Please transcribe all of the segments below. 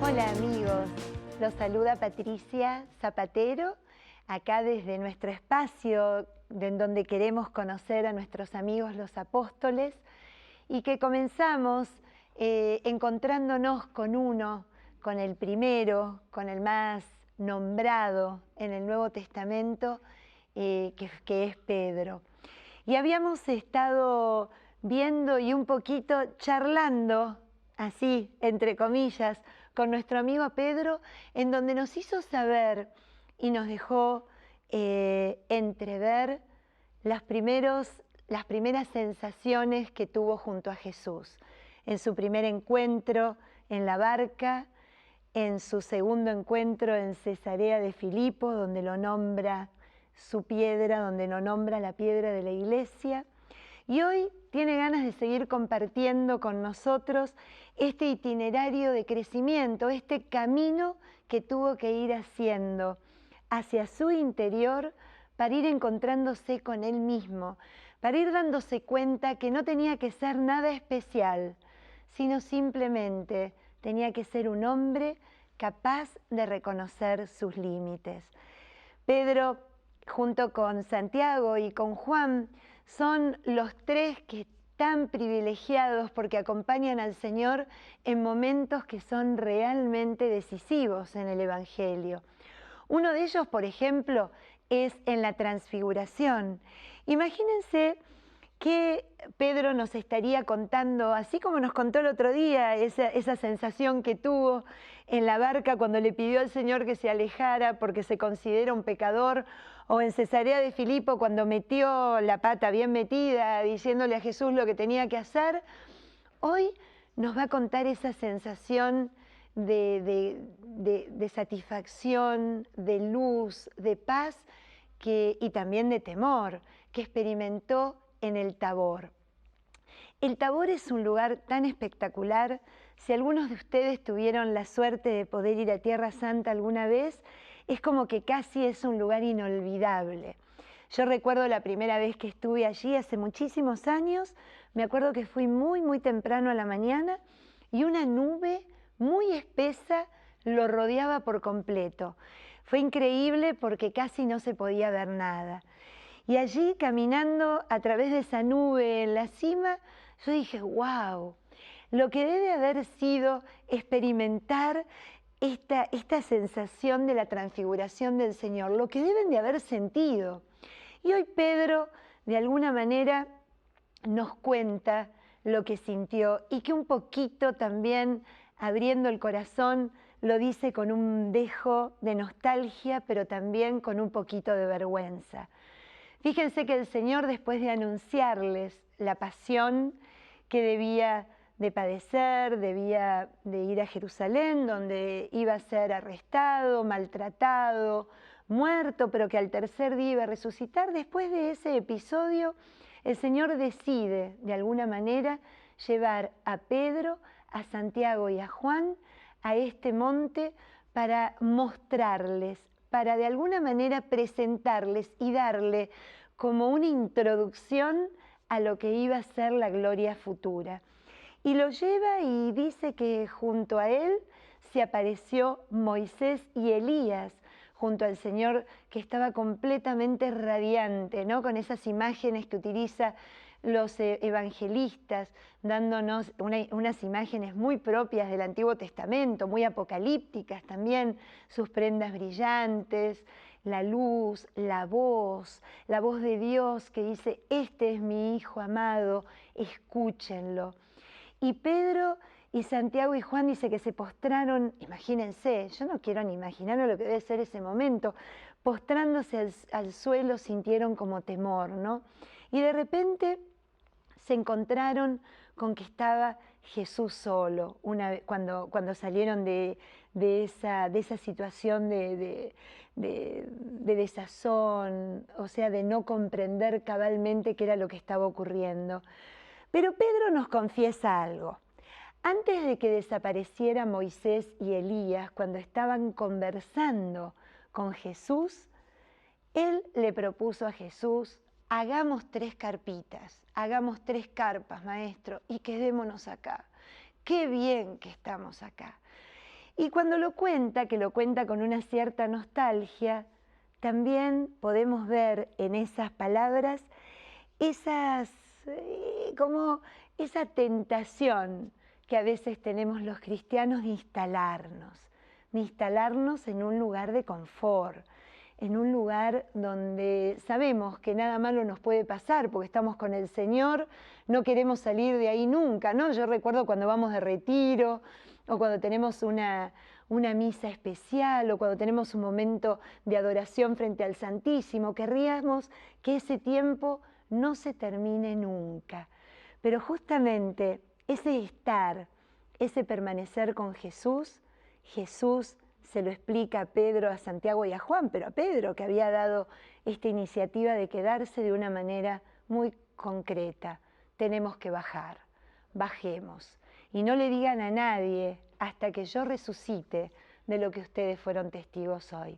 Hola amigos, los saluda Patricia Zapatero, acá desde nuestro espacio en donde queremos conocer a nuestros amigos los apóstoles y que comenzamos encontrándonos con uno, con el primero, con el más nombrado en el Nuevo Testamento, que es Pedro. Y habíamos estado viendo y un poquito charlando, así, entre comillas, con nuestro amigo Pedro, en donde nos hizo saber y nos dejó entrever las primeras sensaciones que tuvo junto a Jesús. En su primer encuentro en la barca, en su segundo encuentro en Cesarea de Filipo, donde lo nombra su piedra, donde lo nombra la piedra de la iglesia. Y hoy tiene ganas de seguir compartiendo con nosotros este itinerario de crecimiento, este camino que tuvo que ir haciendo hacia su interior para ir encontrándose con él mismo, para ir dándose cuenta que no tenía que ser nada especial, sino simplemente tenía que ser un hombre capaz de reconocer sus límites. Pedro, junto con Santiago y con Juan, son los tres que están privilegiados porque acompañan al Señor en momentos que son realmente decisivos en el Evangelio. Uno de ellos, por ejemplo, es en la transfiguración. Imagínense que Pedro nos estaría contando, así como nos contó el otro día, esa sensación que tuvo en la barca cuando le pidió al Señor que se alejara porque se considera un pecador, o en Cesarea de Filipo cuando metió la pata bien metida diciéndole a Jesús lo que tenía que hacer. Hoy nos va a contar esa sensación de satisfacción, de luz, de paz y también de temor que experimentó en el Tabor. El Tabor es un lugar tan espectacular. Si algunos de ustedes tuvieron la suerte de poder ir a Tierra Santa alguna vez, es como que casi es un lugar inolvidable. Yo recuerdo la primera vez que estuve allí hace muchísimos años, me acuerdo que fui muy temprano a la mañana y una nube muy espesa lo rodeaba por completo. Fue increíble porque casi no se podía ver nada. Y allí, caminando a través de esa nube en la cima, yo dije, wow, lo que debe haber sido experimentar esta sensación de la transfiguración del Señor, lo que deben de haber sentido. Y hoy Pedro, de alguna manera, nos cuenta lo que sintió y que un poquito también, abriendo el corazón, lo dice con un dejo de nostalgia, pero también con un poquito de vergüenza. Fíjense que el Señor, después de anunciarles la pasión que debía de padecer, debía de ir a Jerusalén, donde iba a ser arrestado, maltratado, muerto, pero que al tercer día iba a resucitar, después de ese episodio, el Señor decide, de alguna manera, llevar a Pedro, a Santiago y a Juan a este monte para mostrarles, para de alguna manera presentarles y darle como una introducción a lo que iba a ser la gloria futura. Y lo lleva y dice que junto a él se apareció Moisés y Elías, junto al Señor que estaba completamente radiante, ¿no? Con esas imágenes que utiliza los evangelistas, dándonos unas imágenes muy propias del Antiguo Testamento, muy apocalípticas también, sus prendas brillantes, la luz, la voz de Dios que dice, este es mi Hijo amado, escúchenlo. Y Pedro y Santiago y Juan dice que se postraron, imagínense, yo no quiero ni imaginar lo que debe ser ese momento, postrándose al suelo sintieron como temor, ¿no? Y de repente se encontraron con que estaba Jesús solo, cuando salieron de esa situación de desazón, o sea, de no comprender cabalmente qué era lo que estaba ocurriendo. Pero Pedro nos confiesa algo. Antes de que desapareciera Moisés y Elías, cuando estaban conversando con Jesús, él le propuso a Jesús, hagamos 3 carpitas, hagamos 3 carpas, maestro, y quedémonos acá. Qué bien que estamos acá. Y cuando lo cuenta, que lo cuenta con una cierta nostalgia, también podemos ver en esas palabras como esa tentación que a veces tenemos los cristianos de instalarnos en un lugar de confort, en un lugar donde sabemos que nada malo nos puede pasar porque estamos con el Señor, no queremos salir de ahí nunca, ¿no? Yo recuerdo cuando vamos de retiro o cuando tenemos una misa especial o cuando tenemos un momento de adoración frente al Santísimo, querríamos que ese tiempo no se termine nunca. Pero justamente ese estar, ese permanecer con Jesús, Jesús se lo explica a Pedro, a Santiago y a Juan, pero a Pedro, que había dado esta iniciativa de quedarse de una manera muy concreta. Tenemos que bajar, bajemos. Y no le digan a nadie hasta que yo resucite de lo que ustedes fueron testigos hoy.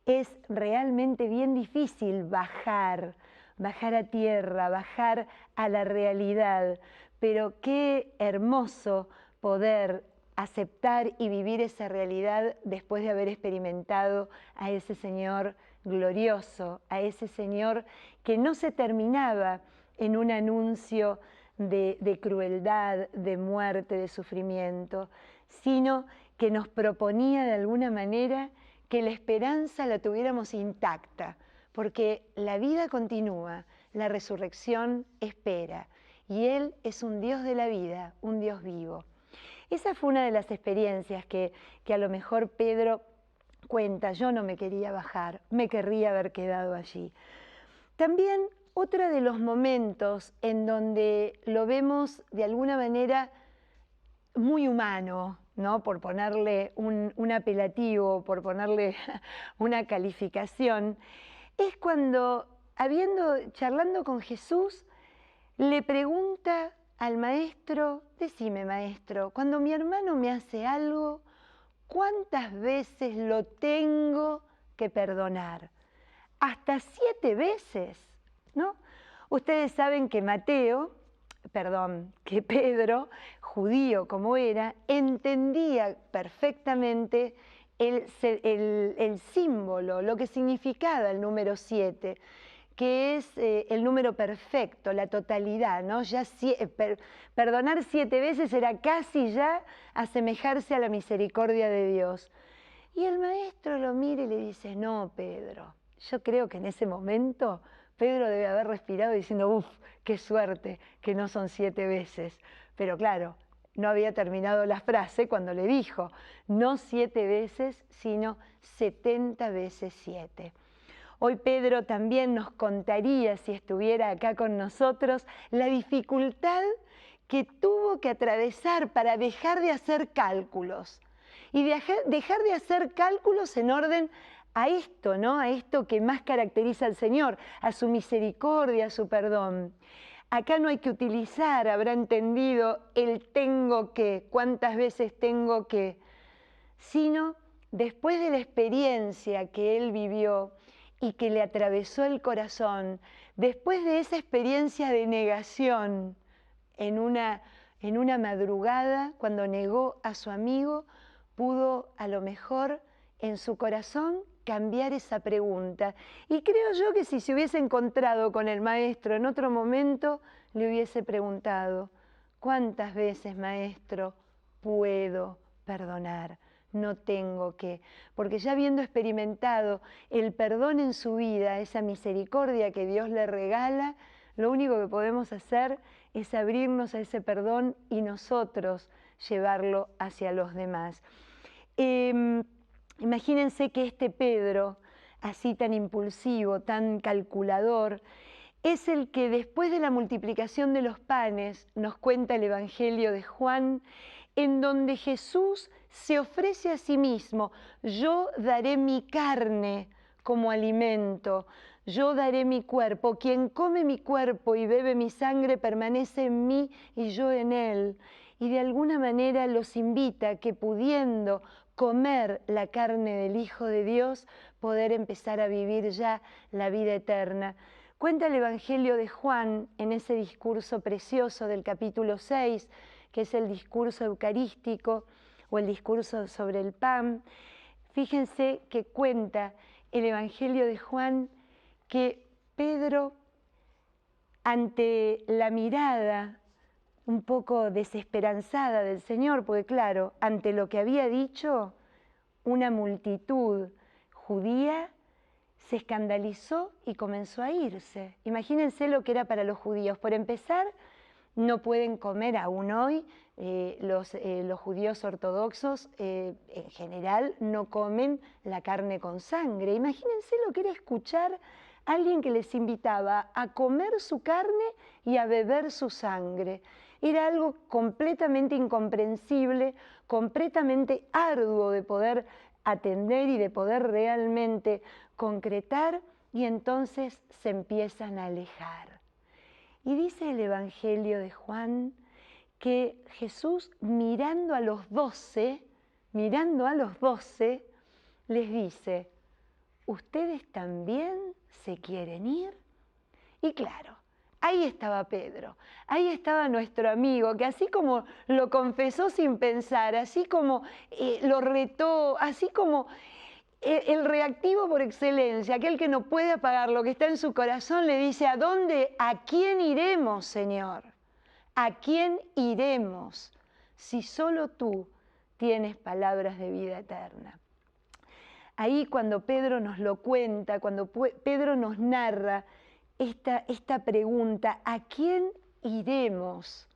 Es realmente bien difícil bajar a tierra, bajar a la realidad, pero qué hermoso poder aceptar y vivir esa realidad después de haber experimentado a ese Señor glorioso, a ese Señor que no se terminaba en un anuncio de crueldad, de muerte, de sufrimiento, sino que nos proponía de alguna manera que la esperanza la tuviéramos intacta, porque la vida continúa, la resurrección espera, y Él es un Dios de la vida, un Dios vivo. Esa fue una de las experiencias que a lo mejor Pedro cuenta. Yo no me quería bajar, me querría haber quedado allí. También otro de los momentos en donde lo vemos de alguna manera muy humano, ¿no? Por ponerle un apelativo, por ponerle una calificación, es cuando, charlando con Jesús, le pregunta al maestro: decime, maestro, cuando mi hermano me hace algo, ¿cuántas veces lo tengo que perdonar? Hasta 7 veces, ¿no? Ustedes saben que que Pedro, judío como era, entendía perfectamente el símbolo, lo que significaba el número 7, que es el número perfecto, la totalidad, ¿no? Perdonar 7 veces era casi ya asemejarse a la misericordia de Dios. Y el maestro lo mira y le dice: no, Pedro. Yo creo que en ese momento Pedro debe haber respirado diciendo: ¡uf, qué suerte que no son 7 veces! Pero claro, no había terminado la frase cuando le dijo: no 7 veces, sino 70 veces 7. Hoy Pedro también nos contaría, si estuviera acá con nosotros, la dificultad que tuvo que atravesar para dejar de hacer cálculos. Y dejar de hacer cálculos en orden a esto, ¿no? A esto que más caracteriza al Señor, a su misericordia, a su perdón. Acá no hay que utilizar, habrá entendido, el tengo que, cuántas veces tengo que, sino después de la experiencia que él vivió y que le atravesó el corazón, después de esa experiencia de negación en una madrugada, cuando negó a su amigo, pudo a lo mejor en su corazón cambiar esa pregunta. Y creo yo que si se hubiese encontrado con el maestro en otro momento, le hubiese preguntado: ¿cuántas veces, maestro, puedo perdonar? No tengo que, porque ya habiendo experimentado el perdón en su vida, esa misericordia que Dios le regala, lo único que podemos hacer es abrirnos a ese perdón y nosotros llevarlo hacia los demás. Imagínense que este Pedro, así tan impulsivo, tan calculador, es el que después de la multiplicación de los panes, nos cuenta el Evangelio de Juan, en donde Jesús se ofrece a sí mismo: yo daré mi carne como alimento, yo daré mi cuerpo, quien come mi cuerpo y bebe mi sangre permanece en mí y yo en él. Y de alguna manera los invita a que, pudiendo comer la carne del Hijo de Dios, poder empezar a vivir ya la vida eterna. Cuenta el Evangelio de Juan en ese discurso precioso del capítulo 6, que es el discurso eucarístico o el discurso sobre el pan. Fíjense que cuenta el Evangelio de Juan que Pedro, ante la mirada un poco desesperanzada del Señor, porque claro, ante lo que había dicho, una multitud judía se escandalizó y comenzó a irse. Imagínense lo que era para los judíos. Por empezar, no pueden comer aún hoy, los judíos ortodoxos en general no comen la carne con sangre. Imagínense lo que era escuchar a alguien que les invitaba a comer su carne y a beber su sangre. Era algo completamente incomprensible, completamente arduo de poder atender y de poder realmente concretar, y entonces se empiezan a alejar. Y dice el Evangelio de Juan que Jesús, mirando a los 12, les dice: ¿ustedes también se quieren ir? Y claro, ahí estaba Pedro, ahí estaba nuestro amigo, que así como lo confesó sin pensar, así como lo retó, así como el reactivo por excelencia, aquel que no puede apagar lo que está en su corazón, le dice: ¿a dónde? ¿A quién iremos, Señor? ¿A quién iremos si solo tú tienes palabras de vida eterna? Ahí cuando Pedro nos lo cuenta, cuando Pedro nos narra esta pregunta, ¿a quién iremos?,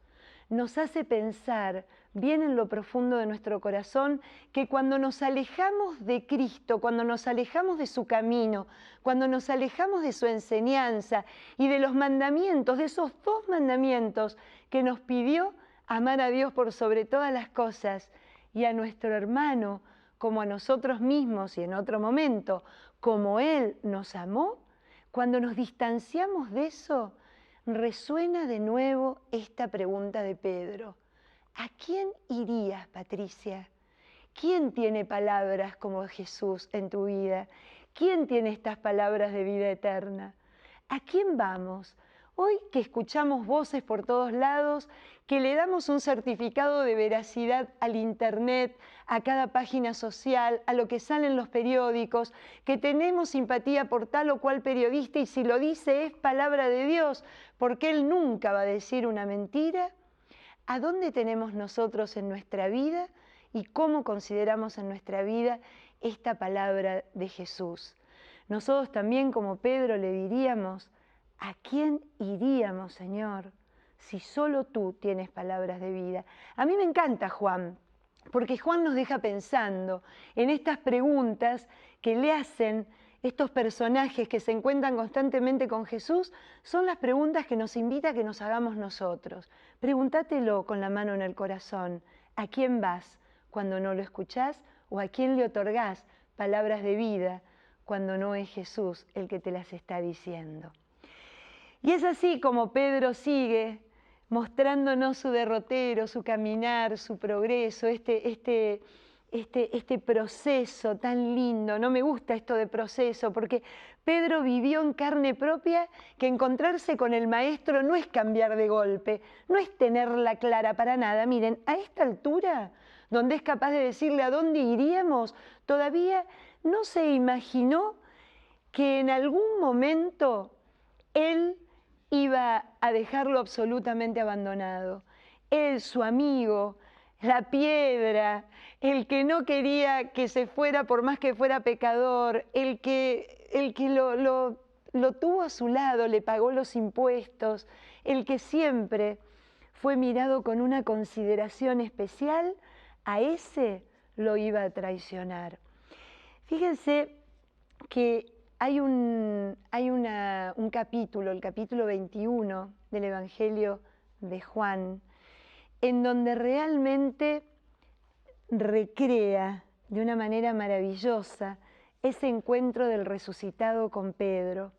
nos hace pensar bien en lo profundo de nuestro corazón que cuando nos alejamos de Cristo, cuando nos alejamos de su camino, cuando nos alejamos de su enseñanza y de los mandamientos, de esos 2 mandamientos que nos pidió, amar a Dios por sobre todas las cosas y a nuestro hermano como a nosotros mismos, y en otro momento, como Él nos amó, cuando nos distanciamos de eso, resuena de nuevo esta pregunta de Pedro: ¿a quién irías, Patricia? ¿Quién tiene palabras como Jesús en tu vida? ¿Quién tiene estas palabras de vida eterna? ¿A quién vamos? Hoy que escuchamos voces por todos lados, que le damos un certificado de veracidad al internet, a cada página social, a lo que sale en los periódicos, que tenemos simpatía por tal o cual periodista y si lo dice es palabra de Dios, porque Él nunca va a decir una mentira. ¿A dónde tenemos nosotros en nuestra vida y cómo consideramos en nuestra vida esta palabra de Jesús? Nosotros también, como Pedro, le diríamos: ¿a quién iríamos, Señor, si solo tú tienes palabras de vida? A mí me encanta Juan, porque Juan nos deja pensando en estas preguntas que le hacen estos personajes que se encuentran constantemente con Jesús. Son las preguntas que nos invita a que nos hagamos nosotros. Pregúntatelo con la mano en el corazón: ¿a quién vas cuando no lo escuchás? ¿O a quién le otorgás palabras de vida cuando no es Jesús el que te las está diciendo? Y es así como Pedro sigue mostrándonos su derrotero, su caminar, su progreso, este proceso tan lindo. No me gusta esto de proceso, porque Pedro vivió en carne propia que encontrarse con el Maestro no es cambiar de golpe, no es tenerla clara para nada. Miren, a esta altura, donde es capaz de decirle a dónde iríamos, todavía no se imaginó que en algún momento él iba a dejarlo absolutamente abandonado. Él, su amigo, la piedra, el que no quería que se fuera por más que fuera pecador, el que lo tuvo a su lado, le pagó los impuestos, el que siempre fue mirado con una consideración especial, a ese lo iba a traicionar. Fíjense que hay un capítulo, el capítulo 21 del Evangelio de Juan, en donde realmente recrea de una manera maravillosa ese encuentro del resucitado con Pedro,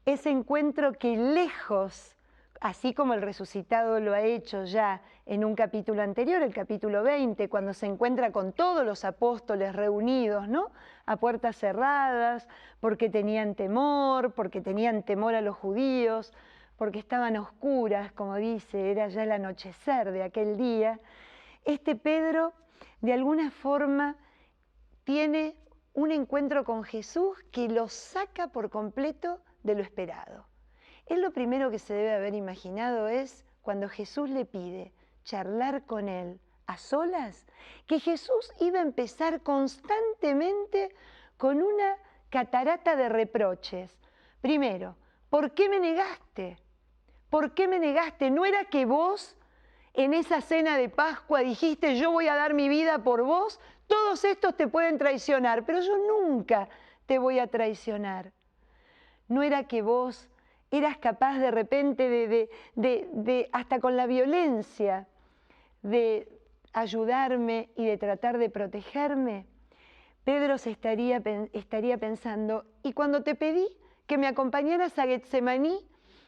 ese encuentro que lejos, así como el resucitado lo ha hecho ya en un capítulo anterior, el capítulo 20, cuando se encuentra con todos los apóstoles reunidos, ¿no?, a puertas cerradas, porque tenían temor a los judíos, porque estaban a oscuras, como dice, era ya el anochecer de aquel día. Este Pedro de alguna forma tiene un encuentro con Jesús que lo saca por completo de lo esperado. Él lo primero que se debe haber imaginado es cuando Jesús le pide charlar con él a solas, que Jesús iba a empezar constantemente con una catarata de reproches. Primero, ¿por qué me negaste? ¿Por qué me negaste? ¿No era que vos en esa cena de Pascua dijiste yo voy a dar mi vida por vos? Todos estos te pueden traicionar, pero yo nunca te voy a traicionar. ¿No era que vos eras capaz de repente hasta con la violencia, de ayudarme y de tratar de protegerme? Pedro se estaría pensando, y cuando te pedí que me acompañaras a Getsemaní,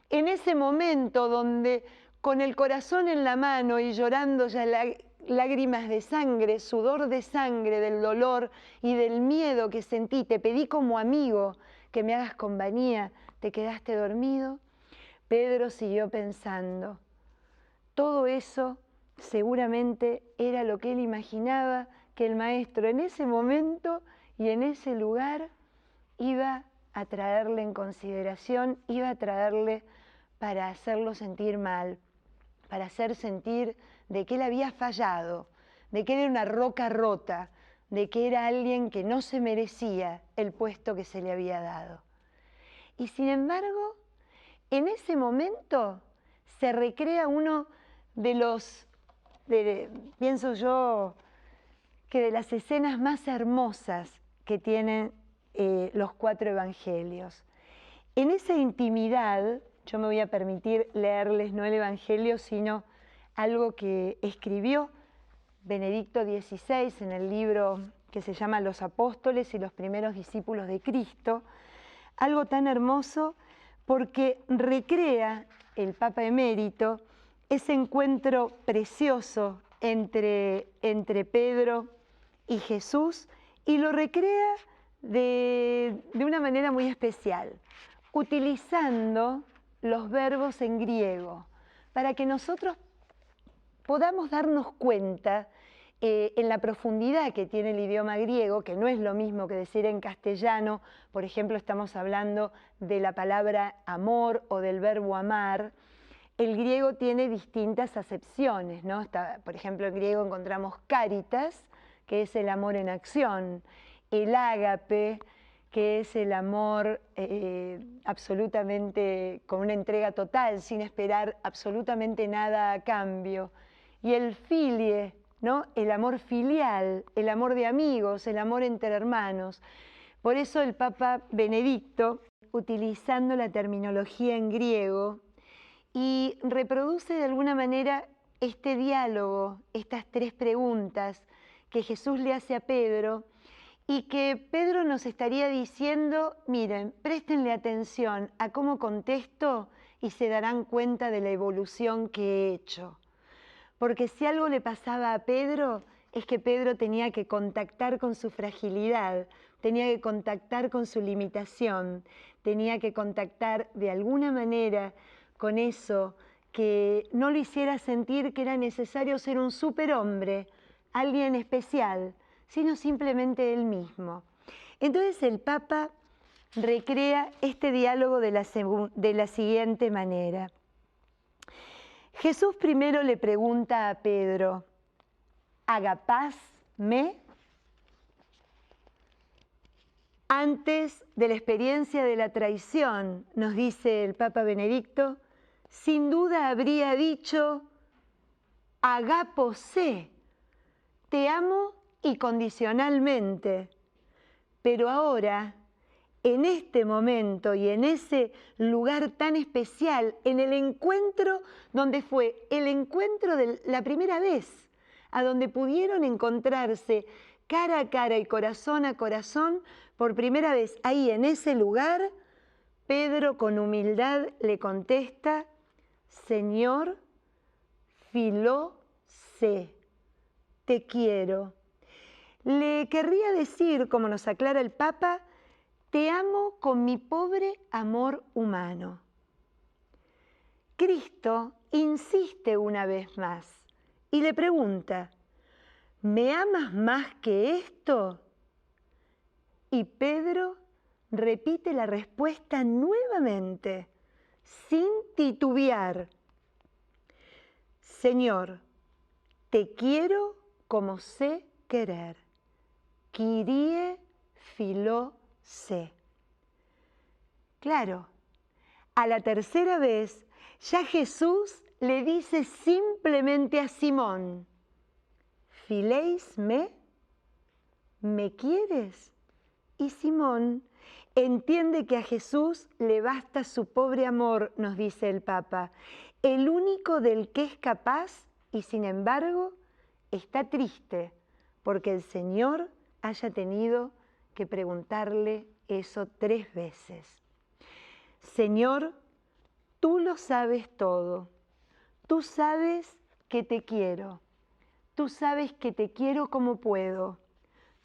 en ese momento donde con el corazón en la mano y llorando ya lágrimas de sangre, sudor de sangre del dolor y del miedo que sentí, te pedí como amigo que me hagas compañía, ¿te quedaste dormido? Pedro siguió pensando. Todo eso seguramente era lo que él imaginaba que el maestro en ese momento y en ese lugar iba a traerle en consideración, iba a traerle para hacerlo sentir mal, para hacer sentir de que él había fallado, de que era una roca rota, de que era alguien que no se merecía el puesto que se le había dado. Y sin embargo, en ese momento se recrea uno de los, pienso yo, que de las escenas más hermosas que tienen los 4 evangelios. En esa intimidad, yo me voy a permitir leerles no el evangelio, sino algo que escribió Benedicto XVI en el libro que se llama Los Apóstoles y los primeros discípulos de Cristo, algo tan hermoso porque recrea el Papa Emérito ese encuentro precioso entre Pedro y Jesús, y lo recrea de una manera muy especial, utilizando los verbos en griego, para que nosotros podamos darnos cuenta en la profundidad que tiene el idioma griego, que no es lo mismo que decir en castellano. Por ejemplo, estamos hablando de la palabra amor o del verbo amar. El griego tiene distintas acepciones, ¿no? Por ejemplo, en griego encontramos caritas, que es el amor en acción, el ágape, que es el amor absolutamente con una entrega total, sin esperar absolutamente nada a cambio, y el filie, ¿no? El amor filial, el amor de amigos, el amor entre hermanos. Por eso el Papa Benedicto, utilizando la terminología en griego, y reproduce de alguna manera este diálogo, estas 3 preguntas que Jesús le hace a Pedro, y que Pedro nos estaría diciendo, miren, préstenle atención a cómo contesto y se darán cuenta de la evolución que he hecho. Porque si algo le pasaba a Pedro, es que Pedro tenía que contactar con su fragilidad, tenía que contactar con su limitación, tenía que contactar de alguna manera con eso que no lo hiciera sentir que era necesario ser un superhombre, alguien especial, sino simplemente él mismo. Entonces el Papa recrea este diálogo de la siguiente manera. Jesús primero le pregunta a Pedro, ¿agapás-me? Antes de la experiencia de la traición, nos dice el Papa Benedicto, sin duda habría dicho, agapose, te amo incondicionalmente. Pero ahora, en este momento y en ese lugar tan especial, en el encuentro donde fue el encuentro de la primera vez, a donde pudieron encontrarse cara a cara y corazón a corazón, por primera vez ahí en ese lugar, Pedro con humildad le contesta, Señor, filó sé, te quiero. Le querría decir, como nos aclara el Papa, te amo con mi pobre amor humano. Cristo insiste una vez más y le pregunta, ¿Me amas más que esto? Y Pedro repite la respuesta nuevamente, sin titubear. Señor, te quiero como sé querer. Kyrie philo sé. Claro, a la tercera vez ya Jesús le dice simplemente a Simón, ¿filéis me? ¿Me quieres? Y Simón entiende que a Jesús le basta su pobre amor, nos dice el Papa, el único del que es capaz y sin embargo está triste porque el Señor haya tenido que preguntarle eso 3 veces. Señor, tú lo sabes todo, tú sabes que te quiero, tú sabes que te quiero como puedo,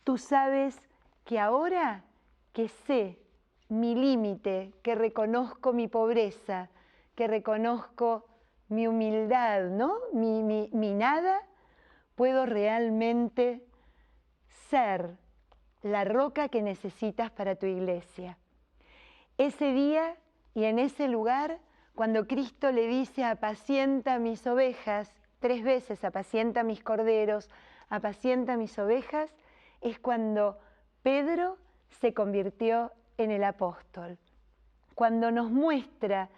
tú sabes que ahora que sé mi límite, que reconozco mi pobreza, que reconozco mi humildad, ¿no? mi nada, puedo realmente ser la roca que necesitas para tu iglesia. Ese día y en ese lugar, cuando Cristo le dice apacienta mis ovejas, 3 veces apacienta mis corderos, apacienta mis ovejas, es cuando Pedro se convirtió en el apóstol. Cuando nos muestra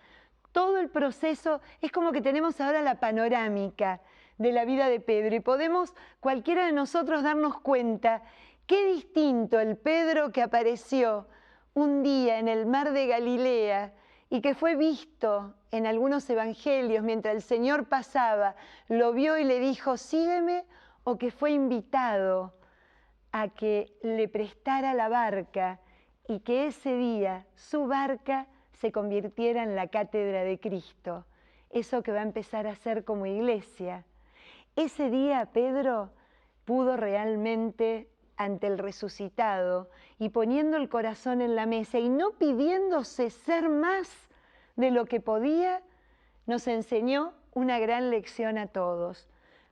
todo el proceso, es como que tenemos ahora la panorámica de la vida de Pedro y podemos cualquiera de nosotros darnos cuenta qué distinto el Pedro que apareció un día en el mar de Galilea y que fue visto en algunos evangelios mientras el Señor pasaba, lo vio y le dijo, sígueme, o que fue invitado a que le prestara la barca y que ese día su barca se convirtiera en la cátedra de Cristo, eso que va a empezar a hacer como iglesia. Ese día Pedro pudo realmente ante el resucitado y poniendo el corazón en la mesa y no pidiéndose ser más de lo que podía, nos enseñó una gran lección a todos.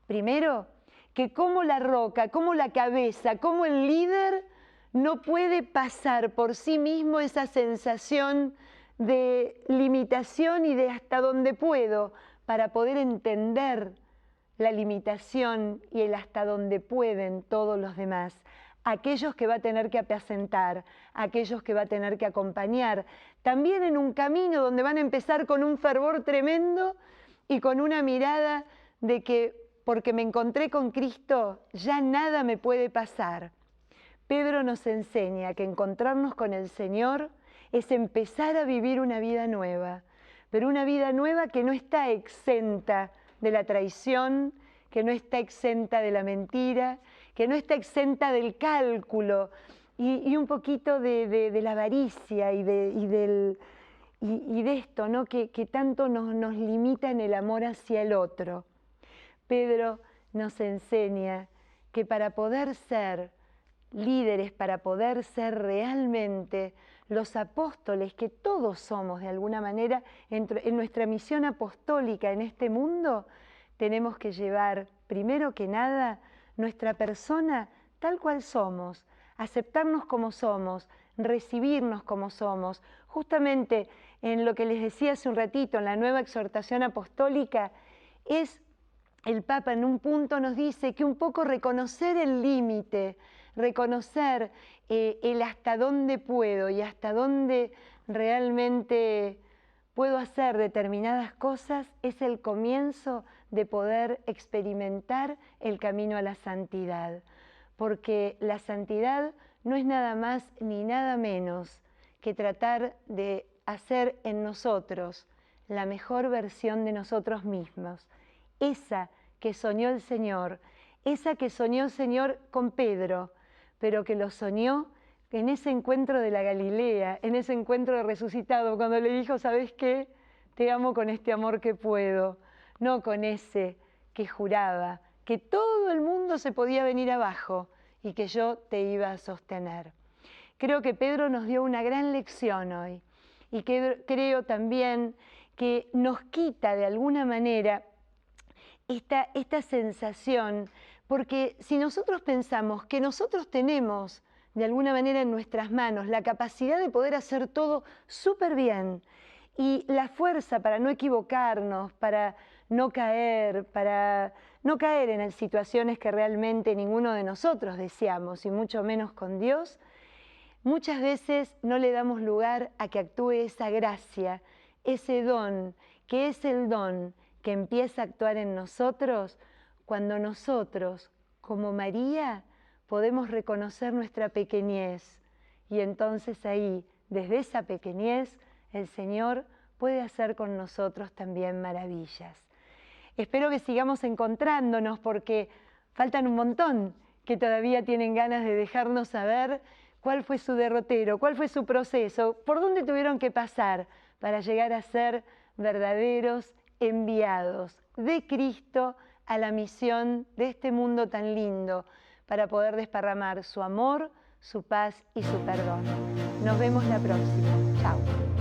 Primero, que como la roca, como la cabeza, como el líder no puede pasar por sí mismo esa sensación de limitación y de hasta dónde puedo para poder entender la limitación y el hasta dónde pueden todos los demás, aquellos que va a tener que apacentar, aquellos que va a tener que acompañar, también en un camino donde van a empezar con un fervor tremendo y con una mirada de que porque me encontré con Cristo ya nada me puede pasar. Pedro nos enseña que encontrarnos con el Señor es empezar a vivir una vida nueva, pero una vida nueva que no está exenta de la traición, que no está exenta de la mentira, que no está exenta del cálculo y un poquito de la avaricia y de esto, ¿no? que tanto nos limita en el amor hacia el otro. Pedro nos enseña que para poder ser líderes, para poder ser realmente los apóstoles que todos somos de alguna manera en nuestra misión apostólica en este mundo, tenemos que llevar primero que nada nuestra persona tal cual somos, aceptarnos como somos, recibirnos como somos. Justamente en lo que les decía hace un ratito, en la nueva exhortación apostólica, el Papa en un punto nos dice que un poco reconocer el límite, reconocer el hasta dónde puedo y hasta dónde realmente puedo hacer determinadas cosas es el comienzo de poder experimentar el camino a la santidad. Porque la santidad no es nada más ni nada menos que tratar de hacer en nosotros la mejor versión de nosotros mismos. Esa que soñó el Señor con Pedro, pero que lo soñó en ese encuentro de la Galilea, en ese encuentro de resucitado, cuando le dijo, ¿sabes qué? Te amo con este amor que puedo, no con ese que juraba que todo el mundo se podía venir abajo y que yo te iba a sostener. Creo que Pedro nos dio una gran lección hoy y creo también que nos quita de alguna manera esta sensación, Porque si nosotros pensamos que nosotros tenemos de alguna manera en nuestras manos la capacidad de poder hacer todo súper bien y la fuerza para no equivocarnos, para no caer en situaciones que realmente ninguno de nosotros deseamos y mucho menos con Dios, muchas veces no le damos lugar a que actúe esa gracia, ese don, que es el don que empieza a actuar en nosotros cuando nosotros, como María, podemos reconocer nuestra pequeñez. Y entonces ahí, desde esa pequeñez, el Señor puede hacer con nosotros también maravillas. Espero que sigamos encontrándonos porque faltan un montón que todavía tienen ganas de dejarnos saber cuál fue su derrotero, cuál fue su proceso, por dónde tuvieron que pasar para llegar a ser verdaderos enviados de Cristo a la misión de este mundo tan lindo, para poder desparramar su amor, su paz y su perdón. Nos vemos la próxima. Chao.